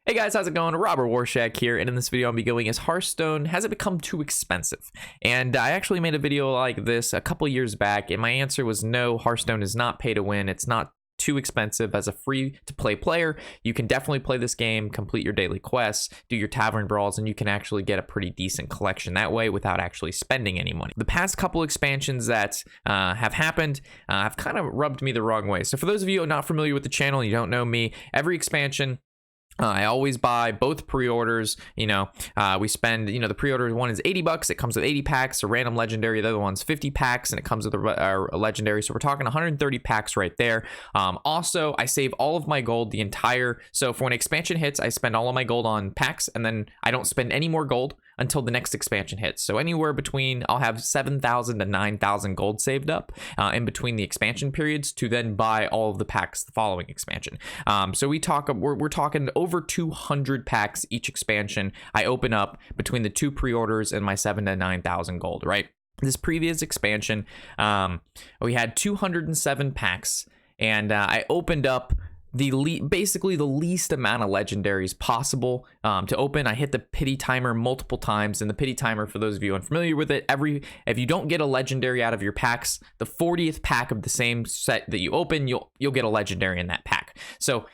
Hey guys, how's it going? Robert Warshak here, and in this video I'll be going is Hearthstone, has it become too expensive? And I actually made a video like this a couple years back, and my answer was no, Hearthstone is not pay to win. It's not too expensive. As a free to play player, you can definitely play this game, complete your daily quests, do your tavern brawls, and you can actually get a pretty decent collection that way without actually spending any money. The past couple expansions that have happened have kind of rubbed me the wrong way. So for those of you who are not familiar with the channel and you don't know me, every expansion I always buy both pre-orders. We spend, the pre-order one is $80. It comes with 80 packs, a random legendary. The other one's 50 packs, and it comes with a legendary. So we're talking 130 packs right there. Also, I save all of my gold so for when expansion hits, I spend all of my gold on packs, and then I don't spend any more gold until the next expansion hits. So anywhere between, I'll have 7,000 to 9,000 gold saved up in between the expansion periods to then buy all of the packs the following expansion. So we're talking over 200 packs each expansion I open up between the two pre-orders and my 7,000 to 9,000 gold, right? This previous expansion, we had 207 packs, and I opened up basically the least amount of legendaries possible to open. I hit the pity timer multiple times, and the pity timer, for those of you unfamiliar with it, if you don't get a legendary out of your packs, the 40th pack of the same set that you open, you'll get a legendary in that pack. So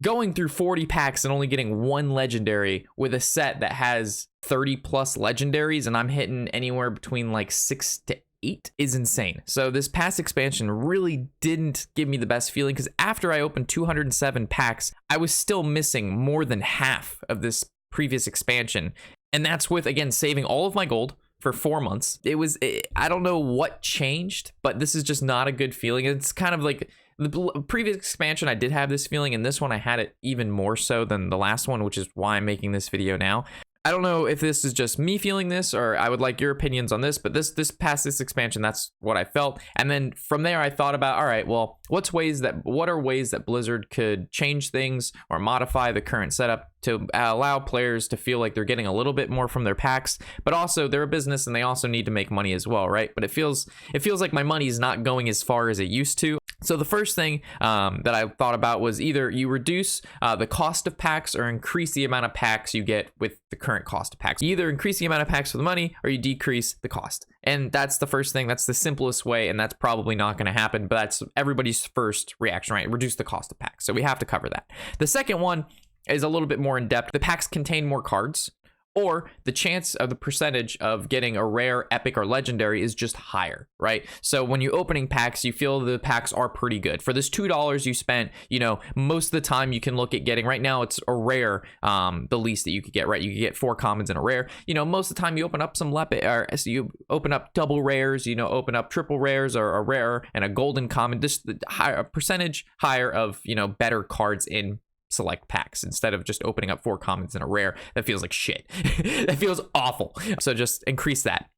going through 40 packs and only getting one legendary with a set that has 30 plus legendaries, and I'm hitting anywhere between like 6 to 8 is insane. So this past expansion really didn't give me the best feeling, because after I opened 207 packs, I was still missing more than half of this previous expansion. And that's with, again, saving all of my gold for 4 months. I don't know what changed, but this is just not a good feeling. It's kind of like the previous expansion, I did have this feeling, and this one I had it even more so than the last one, which is why I'm making this video now. I don't know if this is just me feeling this, or I would like your opinions on this, but this past this expansion, that's what I felt. And then from there, I thought about, all right, well, what are ways that Blizzard could change things or modify the current setup to allow players to feel like they're getting a little bit more from their packs, but also they're a business and they also need to make money as well, right? But it feels like my money is not going as far as it used to. So the first thing that I thought about was either you reduce the cost of packs or increase the amount of packs you get with the current cost of packs. You either increase the amount of packs for the money or you decrease the cost. And that's the first thing. That's the simplest way, and that's probably not going to happen, but that's everybody's first reaction, right? Reduce the cost of packs. So we have to cover that. The second one is a little bit more in depth. The packs contain more cards, or the chance of the percentage of getting a rare, epic, or legendary is just higher, right? So when you're opening packs, you feel the packs are pretty good. For this $2 you spent, most of the time you can look at getting, right now it's a rare, the least that you could get, right? You could get 4 commons and a rare. Most of the time you open up some or so you open up double rares, open up triple rares or a rare and a golden common, just the higher percentage higher of, better cards in select packs instead of just opening up 4 commons and a rare. That feels like shit. That feels awful. So just increase that.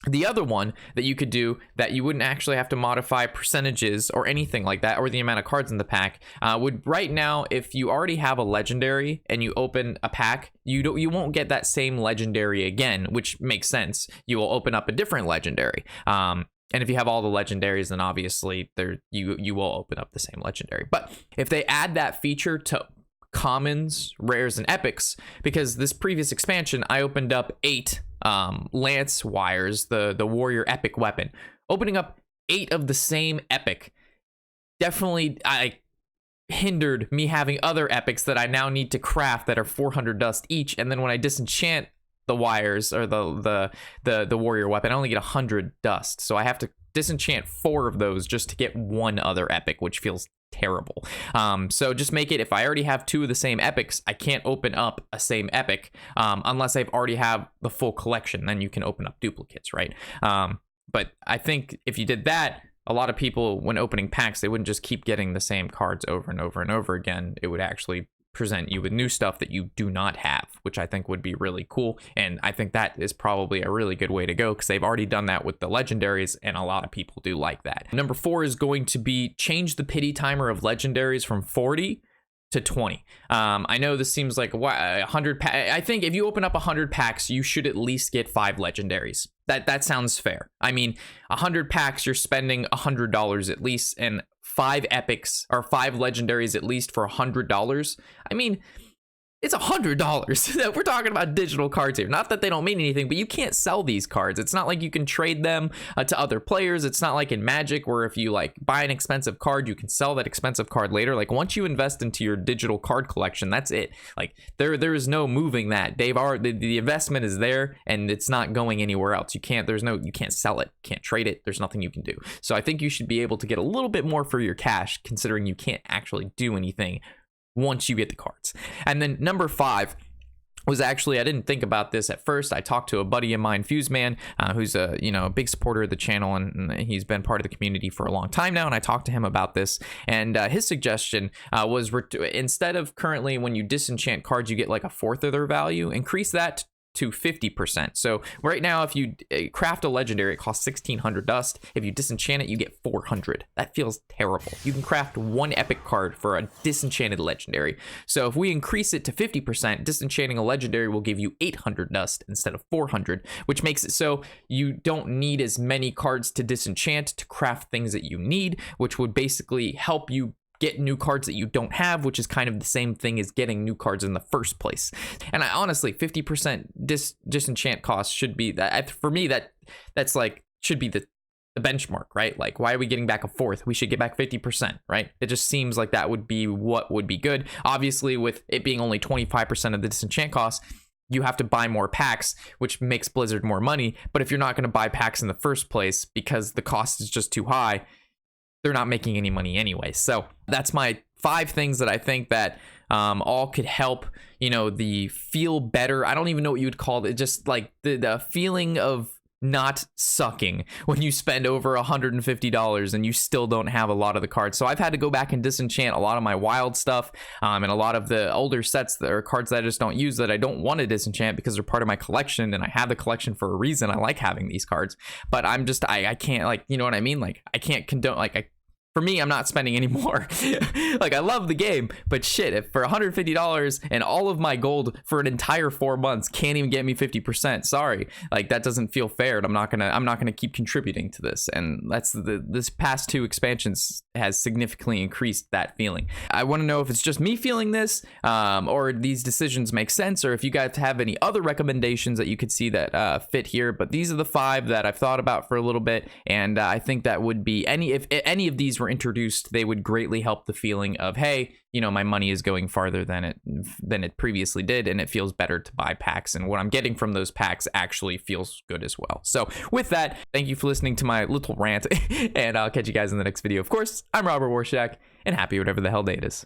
The other one that you could do that you wouldn't actually have to modify percentages or anything like that, or the amount of cards in the pack, would right now, if you already have a legendary and you open a pack, you won't get that same legendary again, which makes sense. You will open up a different legendary. And if you have all the legendaries, then obviously you will open up the same legendary. But if they add that feature to commons, rares, and epics, because this previous expansion, I opened up 8 lance wires, the warrior epic weapon. Opening up 8 of the same epic definitely hindered me having other epics that I now need to craft that are 400 dust each. And then when I disenchant the wires or the warrior weapon, I only get 100 dust, so I have to disenchant 4 of those just to get one other epic, which feels terrible. So just make it, if I already have 2 of the same epics, I can't open up a same epic unless I've already have the full collection. Then you can open up duplicates, right? But I think if you did that, a lot of people, when opening packs, they wouldn't just keep getting the same cards over and over and over again. It would actually present you with new stuff that you do not have, which I think would be really cool. And I think that is probably a really good way to go, because they've already done that with the legendaries, and a lot of people do like that. Number 4 is going to be change the pity timer of legendaries from 40 to 20. I know this seems like 100 I think if you open up 100 packs, you should at least get 5 legendaries. That sounds fair. I mean, 100 packs, you're spending $100 at least, and 5 epics or 5 legendaries at least for $100. I mean, It's $100. We're talking about digital cards here. Not that they don't mean anything, but you can't sell these cards. It's not like you can trade them to other players. It's not like in Magic where if you like buy an expensive card, you can sell that expensive card later. Like once you invest into your digital card collection, that's it. Like there is no moving that. The investment is there and it's not going anywhere else. You can't sell it, can't trade it. There's nothing you can do. So I think you should be able to get a little bit more for your cash, considering you can't actually do anything once you get the cards. And then number 5 was actually, I didn't think about this at first. I talked to a buddy of mine, FuseMan, who's a big supporter of the channel, and he's been part of the community for a long time now. And I talked to him about this, and his suggestion was instead of currently when you disenchant cards, you get like a fourth of their value, increase that to 50%. So right now, if you craft a legendary, it costs 1,600 dust. If you disenchant it, you get 400. That feels terrible. You can craft one epic card for a disenchanted legendary. So if we increase it to 50%, disenchanting a legendary will give you 800 dust instead of 400, which makes it so you don't need as many cards to disenchant to craft things that you need, which would basically help you get new cards that you don't have, which is kind of the same thing as getting new cards in the first place. And I honestly, 50% disenchant cost should be that, for me, that's like should be the benchmark, right? Like, why are we getting back a fourth? We should get back 50%, right? It just seems like that would be what would be good. Obviously, with it being only 25% of the disenchant cost, you have to buy more packs, which makes Blizzard more money. But if you're not going to buy packs in the first place because the cost is just too high, they're not making any money anyway. So that's my 5 things that I think that all could help, the feel better. I don't even know what you would call it. Just like the feeling of not sucking when you spend over $150 and you still don't have a lot of the cards. So I've had to go back and disenchant a lot of my wild stuff and a lot of the older sets that are cards that I just don't use, that I don't want to disenchant because they're part of my collection, and I have the collection for a reason. I like having these cards, but I can't, like, you know what I mean? Like, I can't condone, like, for me, I'm not spending any more. Like, I love the game, but shit, if for $150 and all of my gold for an entire 4 months can't even get me 50%, sorry, like, that doesn't feel fair, and I'm not gonna keep contributing to this. And that's this past 2 expansions has significantly increased that feeling. I want to know if it's just me feeling this, or these decisions make sense, or if you guys have any other recommendations that you could see that fit here. But these are the 5 that I've thought about for a little bit, and I think that would be if any of these were introduced, they would greatly help the feeling of, hey, my money is going farther than it previously did, and it feels better to buy packs, and what I'm getting from those packs actually feels good as well. So with that, thank you for listening to my little rant, and I'll catch you guys in the next video. Of course, I'm Robert Warshak, and happy whatever the hell day it is.